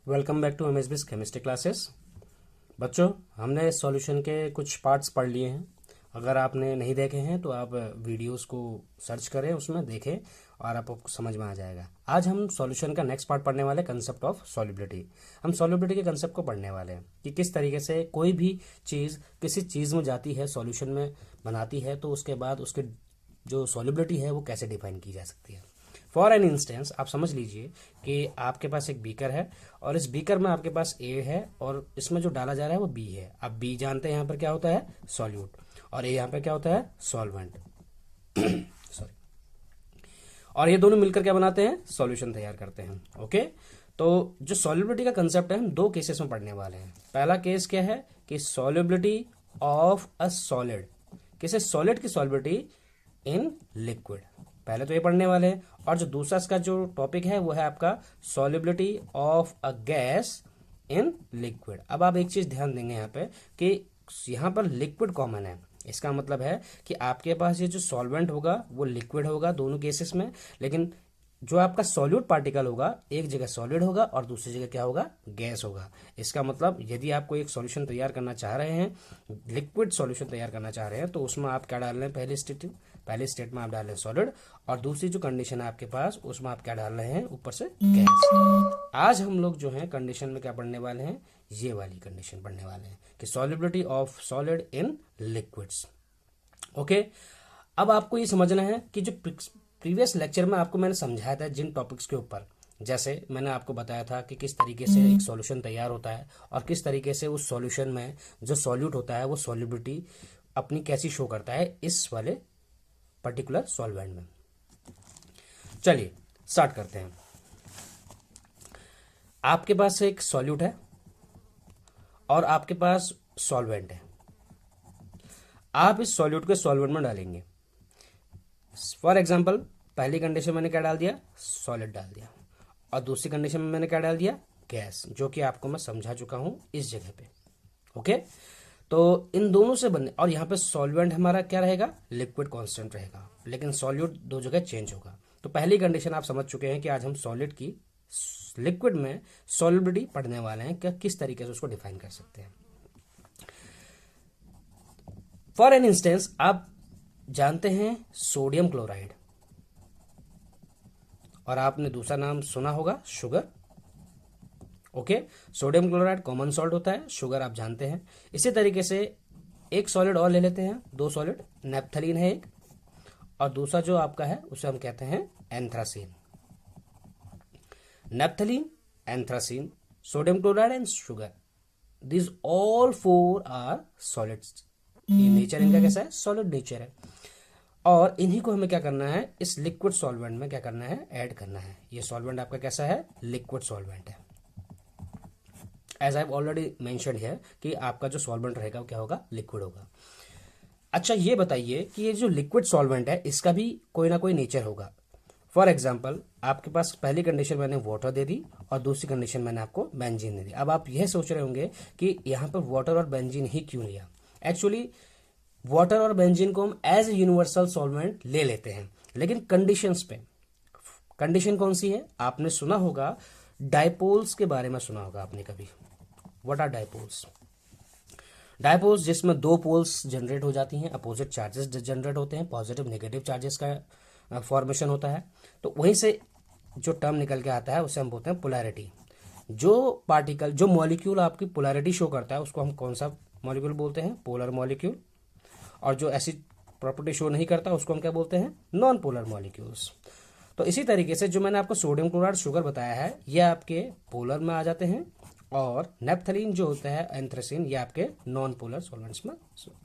Welcome back to MSB's chemistry classes. बच्चों, हमने solution के कुछ पार्ट्स पढ़ लिए हैं। अगर आपने नहीं देखे हैं तो आप वीडियोस को सर्च करें, उसमें देखें और आपको समझ में आ जाएगा। आज हम सॉल्यूशन का नेक्स्ट पार्ट पढ़ने वाले, कंसेप्ट ऑफ सॉल्युबिलिटी। हम सॉल्युबिलिटी के कंसेप्ट को पढ़ने वाले हैं कि किस तरीके से कोई भी चीज़ किसी चीज़ में जाती है, सॉल्यूशन में बनाती है, तो उसके बाद उसके जो सॉल्युबिलिटी है वो कैसे डिफाइन की जा सकती है। फॉर एन इंस्टेंस आप समझ लीजिए कि आपके पास एक बीकर है और इस बीकर में आपके पास ए है और इसमें जो डाला जा रहा है वो बी है। अब बी जानते हैं यहाँ पर क्या होता है, सॉल्यूट, और ए यहाँ पर क्या होता है, सॉल्वेंट। सॉरी। और ये दोनों मिलकर क्या बनाते हैं, सॉल्यूशन तैयार करते हैं। ओके, तो जो सॉल्युबिलिटी का कंसेप्ट है हम दो केसेस में पढ़ने वाले हैं। पहला केस क्या है कि सॉल्युबिलिटी ऑफ अ सॉलिड, किसी सॉलिड की सॉल्युबिलिटी इन लिक्विड, पहले तो ये पढ़ने वाले हैं। और जो दूसरा इसका जो टॉपिक है वो है आपका solubility of a gas in liquid. अब आप एक चीज ध्यान देंगे यहाँ पे कि यहाँ पर लिक्विड कॉमन है। इसका मतलब है कि आपके पास ये जो सॉल्वेंट होगा वो लिक्विड होगा दोनों केसेस में, लेकिन जो आपका सॉल्यूट पार्टिकल होगा एक जगह सॉलिड होगा और दूसरी जगह क्या होगा, गैस होगा। इसका मतलब यदि आप कोई एक सॉल्यूशन तैयार करना चाह रहे हैं, लिक्विड सॉल्यूशन तैयार करना चाह रहे हैं, तो उसमें आप क्या डाल रहे हैं, पहले स्टेट में आप डाल रहे हैं सॉलिड, और दूसरी जो कंडीशन है आपके पास उसमें आप क्या डाल रहे हैं, ऊपर से गैस। आज हम लोग जो है कंडीशन में क्या पढ़ने वाले हैं, ये वाली कंडीशन पढ़ने वाले हैं कि solubility of solid in liquids. Okay, अब आपको ये समझना है कि जो प्रीवियस लेक्चर में आपको मैंने समझाया था जिन टॉपिक्स के ऊपर, जैसे मैंने आपको बताया था कि किस तरीके से एक सॉल्यूशन तैयार होता है और किस तरीके से उस सॉल्यूशन में जो सॉल्यूट होता है वो सॉल्युबिलिटी अपनी कैसी शो करता है इस वाले पर्टिकुलर सॉल्वेंट में। चलिए स्टार्ट करते हैं। आपके पास एक सॉल्यूट है और आपके पास सॉल्वेंट है। आप इस सॉल्यूट को सॉल्वेंट में डालेंगे। फॉर एग्जांपल, पहली कंडीशन मैंने क्या डाल दिया, सॉलिड डाल दिया, और दूसरी कंडीशन में मैंने क्या डाल दिया, गैस, जो कि आपको मैं समझा चुका हूं इस जगह पे। ओके, तो इन दोनों से बनने, और यहाँ पे सॉल्वेंट हमारा क्या रहेगा, लिक्विड कांस्टेंट रहेगा, लेकिन सॉल्यूट दो जगह चेंज होगा। तो पहली कंडीशन आप समझ चुके हैं कि आज हम सॉलिड की लिक्विड में सॉल्युबिलिटी पढ़ने वाले हैं, कि किस तरीके से उसको डिफाइन कर सकते हैं। फॉर एन इंस्टेंस आप जानते हैं सोडियम क्लोराइड, और आपने दूसरा नाम सुना होगा sugar. Okay, sodium chloride common salt होता है, शुगर आप जानते हैं। इसी तरीके से एक सॉलिड और ले लेते हैं, दो सॉलिड, नेप्थलीन है एक, और दूसरा जो आपका है उसे हम कहते हैं anthracene. Naphthalene, anthracene, sodium chloride and sugar, this all four are solids. ये नेचर इनका कैसा है, सॉलिड नेचर है, और इन्हीं को हमें क्या करना है, इस लिक्विड सॉल्वेंट में क्या करना है, ऐड करना है। ये सॉल्वेंट आपका कैसा है, लिक्विड सॉल्वेंट है। एज आई ऑलरेडी मेंशन्ड है कि आपका जो सॉल्वेंट रहेगा वो क्या होगा, लिक्विड होगा। अच्छा, ये बताइए कि ये जो लिक्विड सॉल्वेंट है इसका भी कोई ना कोई नेचर होगा। फॉर एग्जाम्पल, आपके पास पहली कंडीशन मैंने वाटर दे दी और दूसरी कंडीशन मैंने आपको बेंजीन दे दी। अब आप यह सोच रहे होंगे कि यहाँ पर वाटर और बेंजीन ही क्यों लिया। एक्चुअली वाटर और बेंजीन को हम एज ए यूनिवर्सल सॉल्वेंट ले लेते हैं, लेकिन कंडीशंस पे। कंडीशन कौन सी है, आपने सुना होगा डायपोल्स के बारे में, सुना होगा आपने कभी। What are dipoles? डायपोल्स जिसमें दो पोल्स जनरेट हो जाती हैं, अपोजिट चार्जेस जनरेट होते हैं, पॉजिटिव नेगेटिव चार्जेस का फॉर्मेशन होता है। तो वहीं से जो टर्म निकल के आता है उसे हम बोलते हैं पोलैरिटी। जो पार्टिकल, जो मॉलिक्यूल आपकी पोलैरिटी शो करता है उसको हम कौन सा मॉलिक्यूल बोलते हैं, पोलर मॉलिक्यूल। और जो ऐसी प्रॉपर्टी शो नहीं करता उसको हम क्या बोलते हैं, नॉन पोलर मॉलिक्यूल्स। तो इसी तरीके से जो मैंने आपको सोडियम क्लोराइड, शुगर बताया है, ये आपके पोलर में आ जाते हैं, और नेप्थलीन जो होता है, एंथ्रासीन, ये आपके नॉन पोलर सॉल्वेंट्स में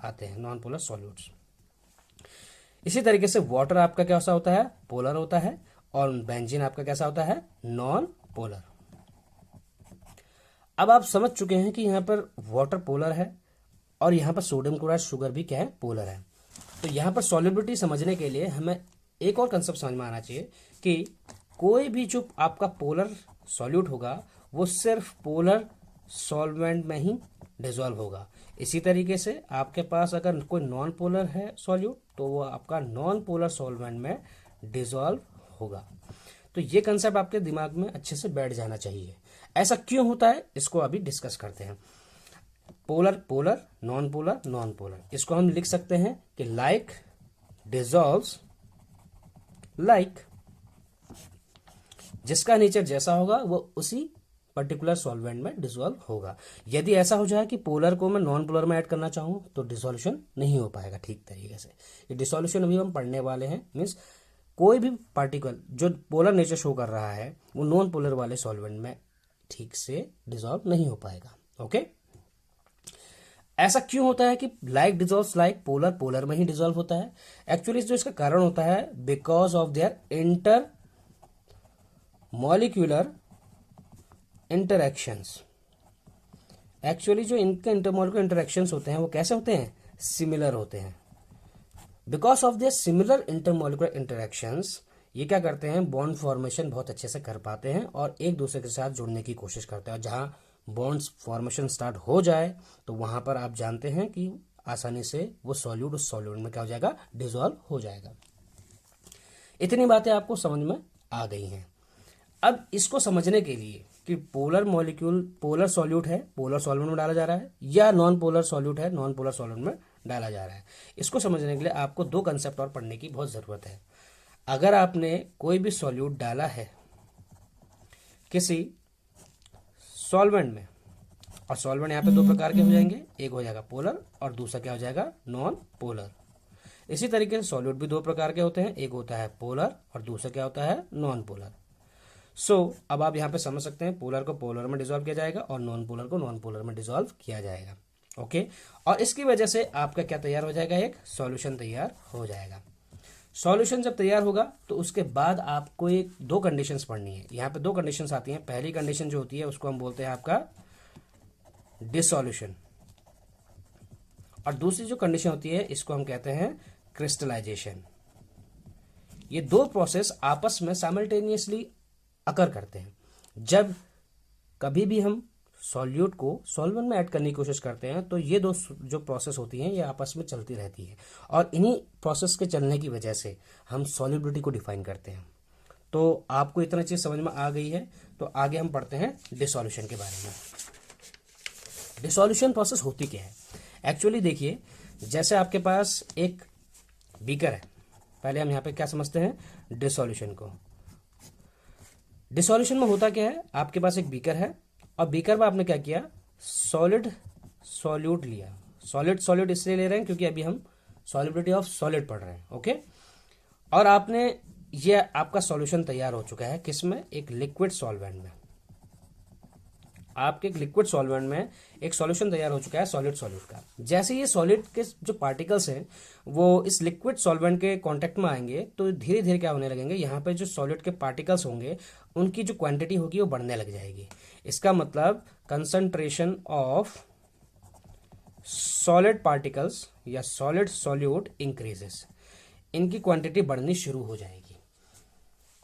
आते हैं, नॉन पोलर सॉल्यूट्स। इसी तरीके से वाटर आपका कैसा होता है, पोलर होता है, और बेंजीन आपका कैसा होता है, नॉन पोलर। अब आप समझ चुके हैं कि यहां पर वाटर पोलर है और यहां पर सोडियम क्लोराइड, शुगर भी क्या है, पोलर है। तो यहां पर सॉल्युबिलिटी समझने के लिए हमें एक और कंसेप्ट समझ में आना चाहिए कि कोई भी जो आपका पोलर सॉल्यूट होगा वो सिर्फ पोलर सॉल्वेंट में ही डिसॉल्व होगा। इसी तरीके से आपके पास अगर कोई नॉन पोलर है सॉल्यूट तो वो आपका नॉन पोलर सॉल्वेंट में डिसॉल्व होगा। तो ये कंसेप्ट आपके दिमाग में अच्छे से बैठ जाना चाहिए। ऐसा क्यों होता है इसको अभी डिस्कस करते हैं। Polar polar, non polar non polar, इसको हम लिख सकते हैं कि लाइक डिसॉल्व्स लाइक, जिसका नेचर जैसा होगा वो उसी पर्टिकुलर सॉल्वेंट में डिसॉल्व होगा। यदि ऐसा हो जाए कि पोलर को मैं नॉन पोलर में ऐड करना चाहूं तो डिसॉल्यूशन नहीं हो पाएगा ठीक तरीके से। ये डिसॉल्यूशन अभी हम पढ़ने वाले हैं, मीन्स कोई भी पार्टिकल जो पोलर नेचर शो कर रहा है वो नॉन पोलर वाले सॉल्वेंट में ठीक से डिसॉल्व नहीं हो पाएगा। ओके, ऐसा क्यों होता है कि like dissolves like, polar polar में ही डिसॉल्व होता है? एक्चुअली जो इसका कारण होता है because of their inter molecular interactions. Actually जो इनके इंटरमॉलिक्यूलर इंटरैक्शंस होते हैं वो कैसे होते हैं? सिमिलर होते हैं। Because of their similar intermolecular interactions ये क्या करते हैं? बॉन्ड फॉर्मेशन बहुत अच्छे से कर पाते हैं और एक दूसरे के साथ जुड़ने की कोशिश करते हैं। और जहां बॉन्ड्स फॉर्मेशन स्टार्ट हो जाए तो वहां पर आप जानते हैं कि आसानी से वो सॉल्यूट उस सॉल्यूट में क्या हो जाएगा? डिसॉल्व हो जाएगा। इतनी बातें आपको समझ में आ गई हैं। अब इसको समझने के लिए कि पोलर मॉलिक्यूल पोलर सॉल्यूट है, पोलर सॉल्वेंट में डाला जा रहा है, या नॉन पोलर सॉल्यूट है, नॉन पोलर सॉल्वेंट में डाला जा रहा है, इसको समझने के लिए आपको दो कंसेप्ट और पढ़ने की बहुत जरूरत है। अगर आपने कोई भी सॉल्यूट डाला है किसी सॉल्वेंट में, और सॉल्वेंट यहाँ पे दो प्रकार के हो जाएंगे, एक हो जाएगा पोलर और दूसरा क्या हो जाएगा? Non polar. इसी तरीके से सॉल्यूट भी दो प्रकार के होते हैं, एक होता है पोलर और दूसरा क्या होता है? Non polar. अब आप यहाँ पे समझ सकते हैं पोलर को पोलर में डिसॉल्व किया जाएगा और नॉन पोलर को नॉन पोलर में डिसॉल्व किया जाएगा। ओके, और इसकी वजह से आपका क्या तैयार हो जाएगा? एक सॉल्यूशन तैयार हो जाएगा। सॉल्यूशन जब तैयार होगा तो उसके बाद आपको एक दो कंडीशंस पढ़नी है। यहाँ पे दो कंडीशंस आती हैं। पहली कंडीशन जो होती है उसको हम बोलते हैं आपका डिसॉल्यूशन, और दूसरी जो कंडीशन होती है इसको हम कहते हैं क्रिस्टलाइजेशन। ये दो प्रोसेस आपस में साइमल्टेनियसली अकर करते हैं। जब कभी भी हम सॉल्यूट को सॉल्वेंट में ऐड करने की कोशिश करते हैं तो ये दो जो प्रोसेस होती हैं ये आपस में चलती रहती है, और इन्हीं प्रोसेस के चलने की वजह से हम सॉल्युबिलिटी को डिफाइन करते हैं। तो आपको इतना चीज समझ में आ गई है, तो आगे हम पढ़ते हैं डिसॉल्यूशन के बारे में। डिसॉल्यूशन प्रोसेस होती क्या है? एक्चुअली देखिए, जैसे आपके पास एक बीकर है, पहले हम यहाँ पे क्या समझते हैं? डिसॉल्यूशन को। डिसॉल्यूशन में होता क्या है? आपके पास एक बीकर है और बीकर में आपने क्या किया? सॉलिड सॉल्यूट लिया। सॉलिड सॉल्यूट इसलिए ले रहे हैं क्योंकि अभी हम सॉल्युबिलिटी ऑफ सॉलिड पढ़ रहे हैं। ओके, और आपने ये आपका सॉल्यूशन तैयार हो चुका है किसमें? एक लिक्विड सॉल्वेंट में। आपके एक लिक्विड सॉल्वेंट में एक सॉल्यूशन तैयार हो चुका है सॉलिड सॉल्यूट का। जैसे ये सॉलिड के जो पार्टिकल्स हैं वो इस लिक्विड सॉल्वेंट के कांटेक्ट में आएंगे तो धीरे धीरे क्या होने लगेंगे? यहाँ पे जो सॉलिड के पार्टिकल्स होंगे उनकी जो क्वांटिटी होगी वो बढ़ने लग जाएगी। इसका मतलब कंसंट्रेशन ऑफ सॉलिड पार्टिकल्स या सॉलिड सॉल्यूट इंक्रीजेस, इनकी क्वांटिटी बढ़नी शुरू हो जाएगी।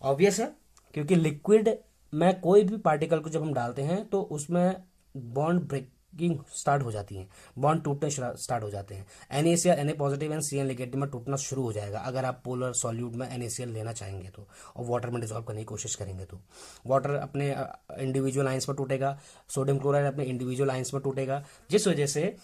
ऑब्वियस है, क्योंकि लिक्विड में कोई भी पार्टिकल को जब हम डालते हैं तो उसमें बॉन्ड ब्रेकिंग स्टार्ट हो जाती है, बॉन्ड टूटने स्टार्ट हो जाते हैं। NaCl Na positive and Cl negative में टूटना शुरू हो जाएगा अगर आप पोलर सॉल्यूट में NaCl लेना चाहेंगे तो, और वाटर में डिसॉल्व करने की कोशिश करेंगे तो। वाटर अपने इंडिविजुअल आइंस में टूटेगा, सोडियम क्लोराइड अपने इंडिविजुअल आइंस में टूटेगा, जिस वजह से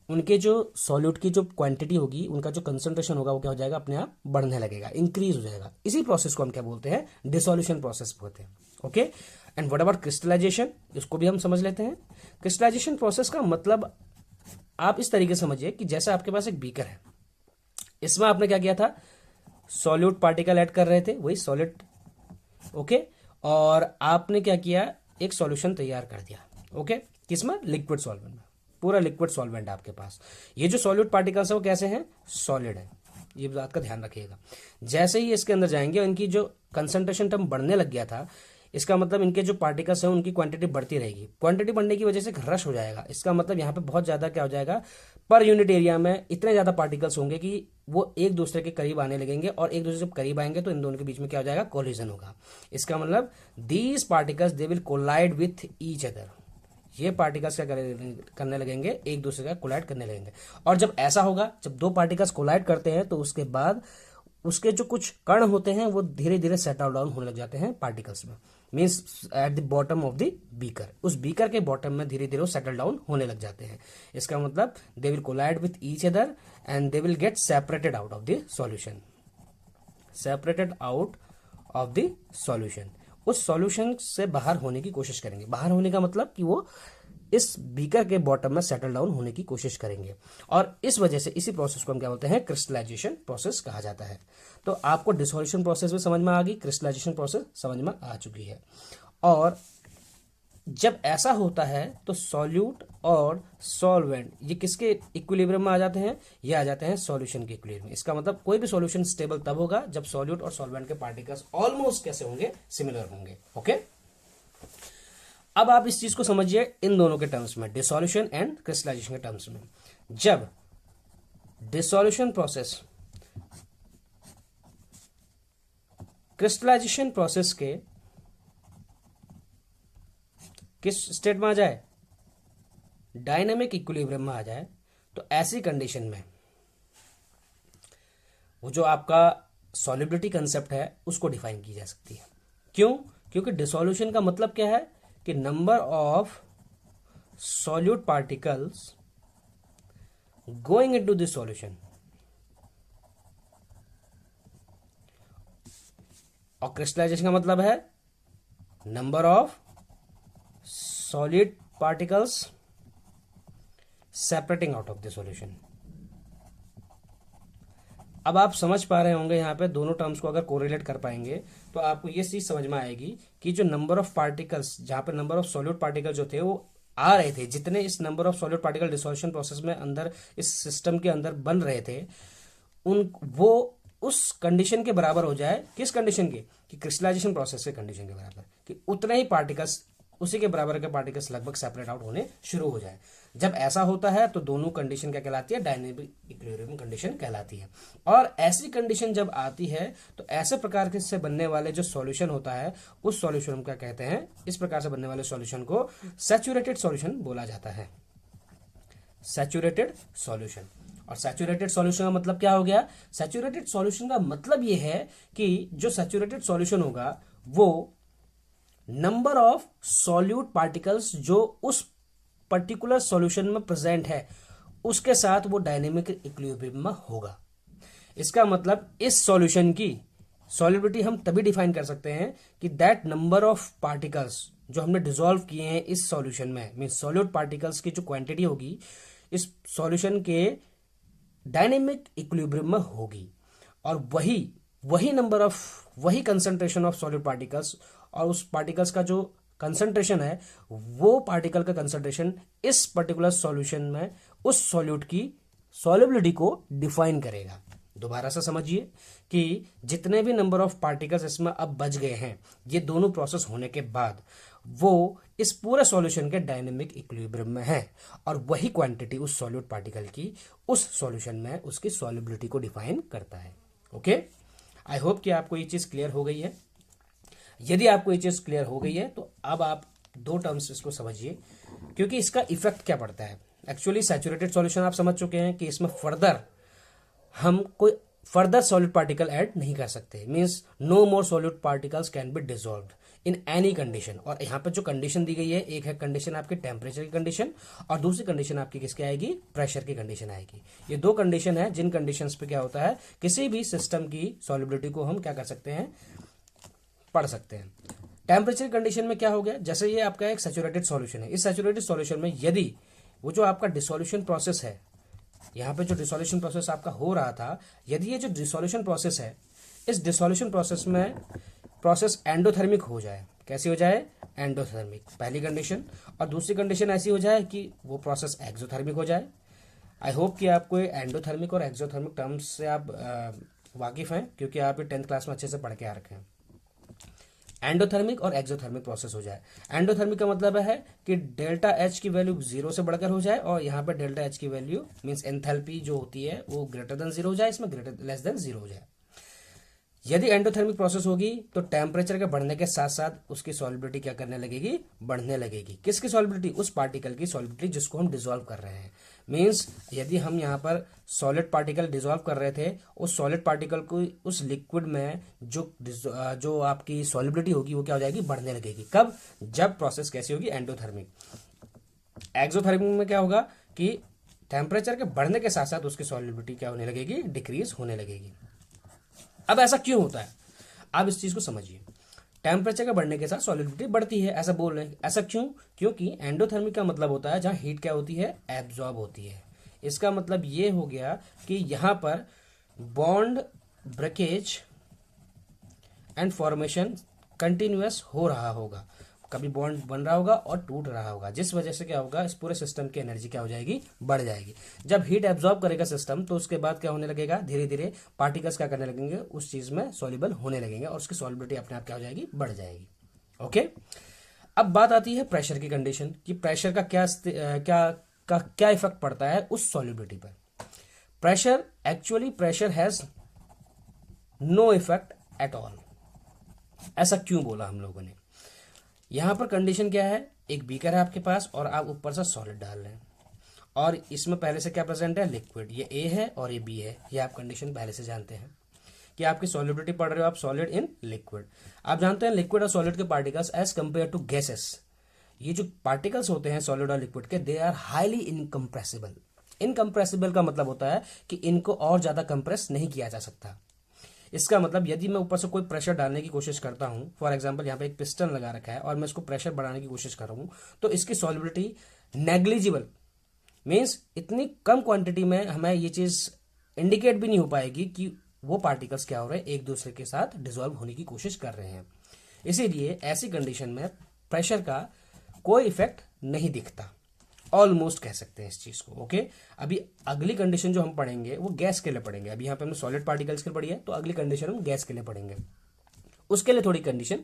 उनके जो सॉल्यूट की जो क्वांटिटी होगी, उनका जो कंसंट्रेशन होगा वो क्या हो जाएगा? अपने आप बढ़ने लगेगा, इंक्रीज हो जाएगा। इसी प्रोसेस को हम क्या बोलते हैं? डिसॉल्यूशन प्रोसेस बोलते हैं। Okay, and what about crystallization? इसको भी हम समझ लेते हैं। क्रिस्टलाइजेशन प्रोसेस का मतलब आप इस तरीके से समझिए कि जैसे आपके पास एक बीकर है, इसमें आपने क्या किया था? सॉल्यूट पार्टिकल ऐड कर रहे थे, वही सॉलिड। ओके, और आपने क्या किया? एक सॉल्यूशन तैयार कर दिया। ओके, किसमें? लिक्विड सॉल्वेंट में। पूरा लिक्विड सॉल्वेंट आपके पास। ये जो सॉल्यूट पार्टिकल्स है वो कैसे हैं? सॉलिड है। ये बात का ध्यान रखिएगा। जैसे ही इसके अंदर जाएंगे और इनकी जो कंसंट्रेशन टर्म बढ़ने लग गया था, इसका मतलब इनके जो पार्टिकल्स हैं उनकी क्वांटिटी बढ़ती रहेगी। क्वांटिटी बढ़ने की वजह से रश हो जाएगा। इसका मतलब यहाँ पे बहुत ज्यादा क्या हो जाएगा? पर यूनिट एरिया में इतने ज्यादा पार्टिकल्स होंगे कि वो एक दूसरे के करीब आने लगेंगे, और एक दूसरे से करीब आएंगे तो इन दोनों के बीच में क्या हो जाएगा? कोलिजन होगा। इसका मतलब these particles they will collide with each other. ये पार्टिकल्स क्या करने लगेंगे? एक दूसरे का कोलाइड करने लगेंगे। और जब ऐसा होगा, जब दो पार्टिकल्स कोलाइड करते हैं तो उसके बाद उसके जो कुछ कण होते हैं वो धीरे धीरे सेटल डाउन होने लग जाते हैं पार्टिकल्स में। Means at the bottom of the beaker, उस बीकर के बॉटम में धीरे धीरे वो सेटल डाउन होने लग जाते हैं। इसका मतलब they will collide with each other and they will get separated out of the solution, separated out of the solution. उस सॉल्यूशन से बाहर होने की कोशिश करेंगे। बाहर होने का मतलब कि वो इस बीकर के बॉटम में सेटल डाउन होने की कोशिश करेंगे, और इस वजह से इसी प्रोसेस को हम क्या बोलते हैं, क्रिस्टलाइजेशन प्रोसेस कहा जाता है। तो आपको डिसोल्यूशन प्रोसेस भी समझ में आ गई, क्रिस्टलाइजेशन प्रोसेस समझ में आ चुकी है। और जब ऐसा होता है तो सॉल्यूट और सॉल्वेंट ये किसके इक्विलिब्रियम में आ जाते हैं, ये आ जाते हैं सॉल्यूशन के इक्विलिब्रियम में। इसका मतलब कोई भी सॉल्यूशन स्टेबल तब होगा जब सॉल्यूट और सॉल्वेंट के पार्टिकल्स ऑलमोस्ट कैसे होंगे, सिमिलर होंगे। ओके, अब आप इस चीज को समझिए इन दोनों के टर्म्स में, डिसोल्यूशन एंड क्रिस्टलाइजेशन के टर्म्स में। जब डिसोल्यूशन प्रोसेस क्रिस्टलाइजेशन प्रोसेस के किस स्टेट में आ जाए, डायनेमिक इक्विलिब्रियम में आ जाए, तो ऐसी कंडीशन में वो जो आपका सॉल्युबिलिटी कंसेप्ट है उसको डिफाइन की जा सकती है। क्यों? क्योंकि डिसोल्यूशन का मतलब क्या है कि number of solute particles going into this solution, और क्रिस्टलाइजेशन का मतलब है number of solid particles separating out of the solution. अब आप समझ पा रहे होंगे यहाँ पे दोनों टर्म्स को अगर कोरिलेट कर पाएंगे तो आपको ये चीज समझ में आएगी कि जो नंबर ऑफ पार्टिकल्स, जहां पे नंबर ऑफ सॉल्यूट पार्टिकल जो थे वो आ रहे थे, जितने इस number of solute particle dissolution process में अंदर इस सिस्टम के अंदर बन रहे थे, उन वो उस कंडीशन के बराबर हो जाए। किस कंडीशन के? कि क्रिस्टलाइजेशन प्रोसेस के कंडीशन के बराबर, कि उतने ही पार्टिकल्स, उसी के बराबर के पार्टिकल्स लगभग सेपरेट आउट होने शुरू हो जाए। जब ऐसा होता है तो दोनों कंडीशन क्या कहलाती है, डायनेमिक इक्विलिब्रियम कंडीशन कहलाती है। और ऐसी कंडीशन जब आती है तो ऐसे प्रकार के से बनने वाले जो सॉल्यूशन होता है उस सॉल्यूशन हम क्या कहते हैं, इस प्रकार से बनने वाले सॉल्यूशन को सैचुरेटेड सॉल्यूशन बोला जाता है, सैचुरेटेड सॉल्यूशन। और सैचुरेटेड सॉल्यूशन का मतलब क्या हो गया? सैचुरेटेड सॉल्यूशन का मतलब ये है कि जो सैचुरेटेड सॉल्यूशन होगा वो नंबर ऑफ सॉल्यूट पार्टिकल्स जो उस पर्टिकुलर सॉल्यूशन में प्रेजेंट है उसके साथ वो डायनेमिक इक्विलिब्रियम में होगा। इसका मतलब इस सॉल्यूशन की सॉल्युबिलिटी हम तभी डिफाइन कर सकते हैं कि दैट नंबर ऑफ पार्टिकल्स जो हमने डिसॉल्व किए हैं इस सॉल्यूशन में, मीन सॉल्यूट पार्टिकल्स की जो क्वांटिटी होगी इस सॉल्यूशन के डायनेमिक इक्विलिब्रियम में होगी, और वही नंबर ऑफ, वही कंसंट्रेशन ऑफ सॉल्यूट पार्टिकल्स और उस पार्टिकल्स का जो कंसंट्रेशन है वो पार्टिकल का कंसंट्रेशन इस पर्टिकुलर सॉल्यूशन में उस सॉल्यूट की सॉल्युबिलिटी को डिफाइन करेगा। दोबारा से समझिए कि जितने भी नंबर ऑफ पार्टिकल्स इसमें अब बच गए हैं, ये दोनों प्रोसेस होने के बाद वो इस पूरे सॉल्यूशन के डायनेमिक इक्विलिब्रियम में है, और वही क्वांटिटी उस सॉल्यूट पार्टिकल की उस सॉल्यूशन में उसकी सॉल्युबिलिटी को डिफाइन करता है। ओके, आई होप कि आपको ये चीज क्लियर हो गई है। यदि आपको ये चीज क्लियर हो गई है तो अब आप दो टर्म्स इसको समझिए, क्योंकि इसका इफेक्ट क्या पड़ता है। एक्चुअली सैचुरेटेड सॉल्यूशन आप समझ चुके हैं कि इसमें फर्दर हम कोई फर्दर सॉलिड पार्टिकल ऐड नहीं कर सकते, means no more solid particles can be dissolved in any condition. और यहाँ पे जो कंडीशन दी गई है, एक है कंडीशन आपके टेम्परेचर की कंडीशन और दूसरी कंडीशन आपकी किसकी आएगी, प्रेशर की कंडीशन आएगी। ये दो कंडीशन है जिन कंडीशंस पे क्या होता है, किसी भी सिस्टम की सॉल्युबिलिटी को हम क्या कर सकते हैं, पढ़ सकते हैं। टेम्परेचर कंडीशन में क्या हो गया, जैसे ये आपका एक सैचुरेटेड सॉल्यूशन है, इस सैचुरेटेड सॉल्यूशन में यदि वो जो आपका डिसोल्यूशन प्रोसेस है, यहाँ पे जो डिसोल्यूशन प्रोसेस आपका हो रहा था, यदि ये जो डिसोल्यूशन प्रोसेस है इस डिसोल्यूशन प्रोसेस में प्रोसेस एंडोथर्मिक हो जाए, कैसी हो जाए, एंडोथर्मिक, पहली कंडीशन। और दूसरी कंडीशन ऐसी हो जाए कि वो प्रोसेस एक्सोथर्मिक हो जाए। आई होप कि आपको एंडोथर्मिक और एक्सोथर्मिक टर्म्स से आप वाकिफ हैं, क्योंकि आप ये 10th क्लास में अच्छे से पढ़ के आ रखे हैं। एंडोथर्मिक और एक्सोथर्मिक प्रोसेस हो जाए। एंडोथर्मिक का मतलब है कि डेल्टा एच की वैल्यू 0 से बढ़कर हो जाए, और यहाँ पे डेल्टा एच की वैल्यू मींस एंथैल्पी जो होती है वो ग्रेटर देन 0 हो जाए, इसमें ग्रेटर लेस देन 0 हो जाए। यदि एंडोथर्मिक प्रोसेस होगी तो टेम्परेचर के बढ़ने के साथ साथ उसकी सॉल्युबिलिटी क्या करने लगेगी, बढ़ने लगेगी। किसकी सॉल्युबिलिटी, उस पार्टिकल की सॉल्युबिलिटी जिसको हम डिसॉल्व कर रहे हैं। मीन्स यदि हम यहाँ पर सॉलिड पार्टिकल डिसॉल्व कर रहे थे, उस सॉलिड पार्टिकल को उस लिक्विड में जो आपकी सॉलिबिलिटी होगी वो क्या हो जाएगी, बढ़ने लगेगी। कब? जब प्रोसेस कैसी होगी, एंडोथर्मिक। एक्सोथर्मिक में क्या होगा कि टेम्परेचर के बढ़ने के साथ साथ उसकी सॉलिबिलिटी क्या होने लगेगी, डिक्रीज होने लगेगी। अब ऐसा क्यों होता है, आप इस चीज को समझिए। टेम्परेचर के बढ़ने के साथ सॉलिबिलिटी बढ़ती है, ऐसा बोल रहे हैं। ऐसा क्यों? क्योंकि एंडोथर्मिक का मतलब होता है जहां हीट क्या होती है, एब्जॉर्ब होती है। इसका मतलब ये हो गया कि यहां पर bond breakage and formation continuous हो रहा होगा, कभी बॉन्ड बन रहा होगा और टूट रहा होगा, जिस वजह से क्या होगा, इस पूरे सिस्टम की एनर्जी क्या हो जाएगी, बढ़ जाएगी। जब हीट एब्जॉर्ब करेगा सिस्टम, तो उसके बाद क्या होने लगेगा, धीरे धीरे पार्टिकल्स क्या करने लगेंगे, उस चीज में सॉल्युबल होने लगेंगे और उसकी सॉल्युबिलिटी अपने आप क्या हो जाएगी, बढ़ जाएगी। ओके, अब बात आती है प्रेशर की कंडीशन कि प्रेशर का क्या इफेक्ट पड़ता है उस सॉल्युबिलिटी पर। Pressure has no effect at all. ऐसा क्यों बोला हम लोगों ने? यहां पर कंडीशन क्या है, एक बीकर है आपके पास और आप ऊपर से सॉलिड डाल रहे हैं और इसमें पहले से क्या प्रेजेंट है, लिक्विड। ये ए है और ये बी है, ये आप कंडीशन पहले से जानते हैं कि आपकी सॉलिबिलिटी पढ़ रहे हो आप, सॉलिड इन लिक्विड। आप जानते हैं लिक्विड और सॉलिड के particles as compare to gases, ये जो पार्टिकल्स होते हैं सॉलिड और लिक्विड के, they are highly incompressible. Incompressible का मतलब होता है कि इनको और ज्यादा कंप्रेस नहीं किया जा सकता। इसका मतलब यदि मैं ऊपर से कोई प्रेशर डालने की कोशिश करता हूं, फॉर एग्जांपल यहाँ पे एक पिस्टन लगा रखा है और मैं इसको प्रेशर बढ़ाने की कोशिश कर रहा हूं, तो इसकी सॉल्युबिलिटी नेग्लिजिबल, मीन्स इतनी कम क्वांटिटी में हमें ये चीज इंडिकेट भी नहीं हो पाएगी कि वो पार्टिकल्स क्या हो रहे हैं, एक दूसरे के साथ डिसॉल्व होने की कोशिश कर रहे हैं। इसीलिए ऐसी कंडीशन में प्रेशर का कोई इफेक्ट नहीं दिखता, ऑलमोस्ट कह सकते हैं इस चीज को। ओके, अभी अगली कंडीशन जो हम पढ़ेंगे वो गैस के लिए पढ़ेंगे। अभी यहाँ पे हमने सॉलिड पार्टिकल्स के लिए पढ़ी है, तो अगली कंडीशन हम गैस के लिए पढ़ेंगे, उसके लिए थोड़ी कंडीशन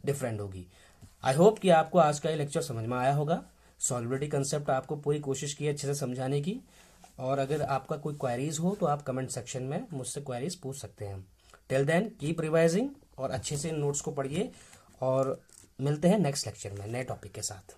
डिफरेंट होगी। आई होप कि आपको आज का ये लेक्चर समझ में आया होगा। सॉलिबिलिटी कंसेप्ट आपको पूरी कोशिश की अच्छे से समझाने की, और अगर आपका कोई क्वेरीज हो तो आप कमेंट सेक्शन में मुझसे क्वेरीज पूछ सकते हैं। टिल देन कीप रिवाइजिंग और अच्छे से नोट्स को पढ़िए, और मिलते हैं नेक्स्ट लेक्चर में नए टॉपिक के साथ।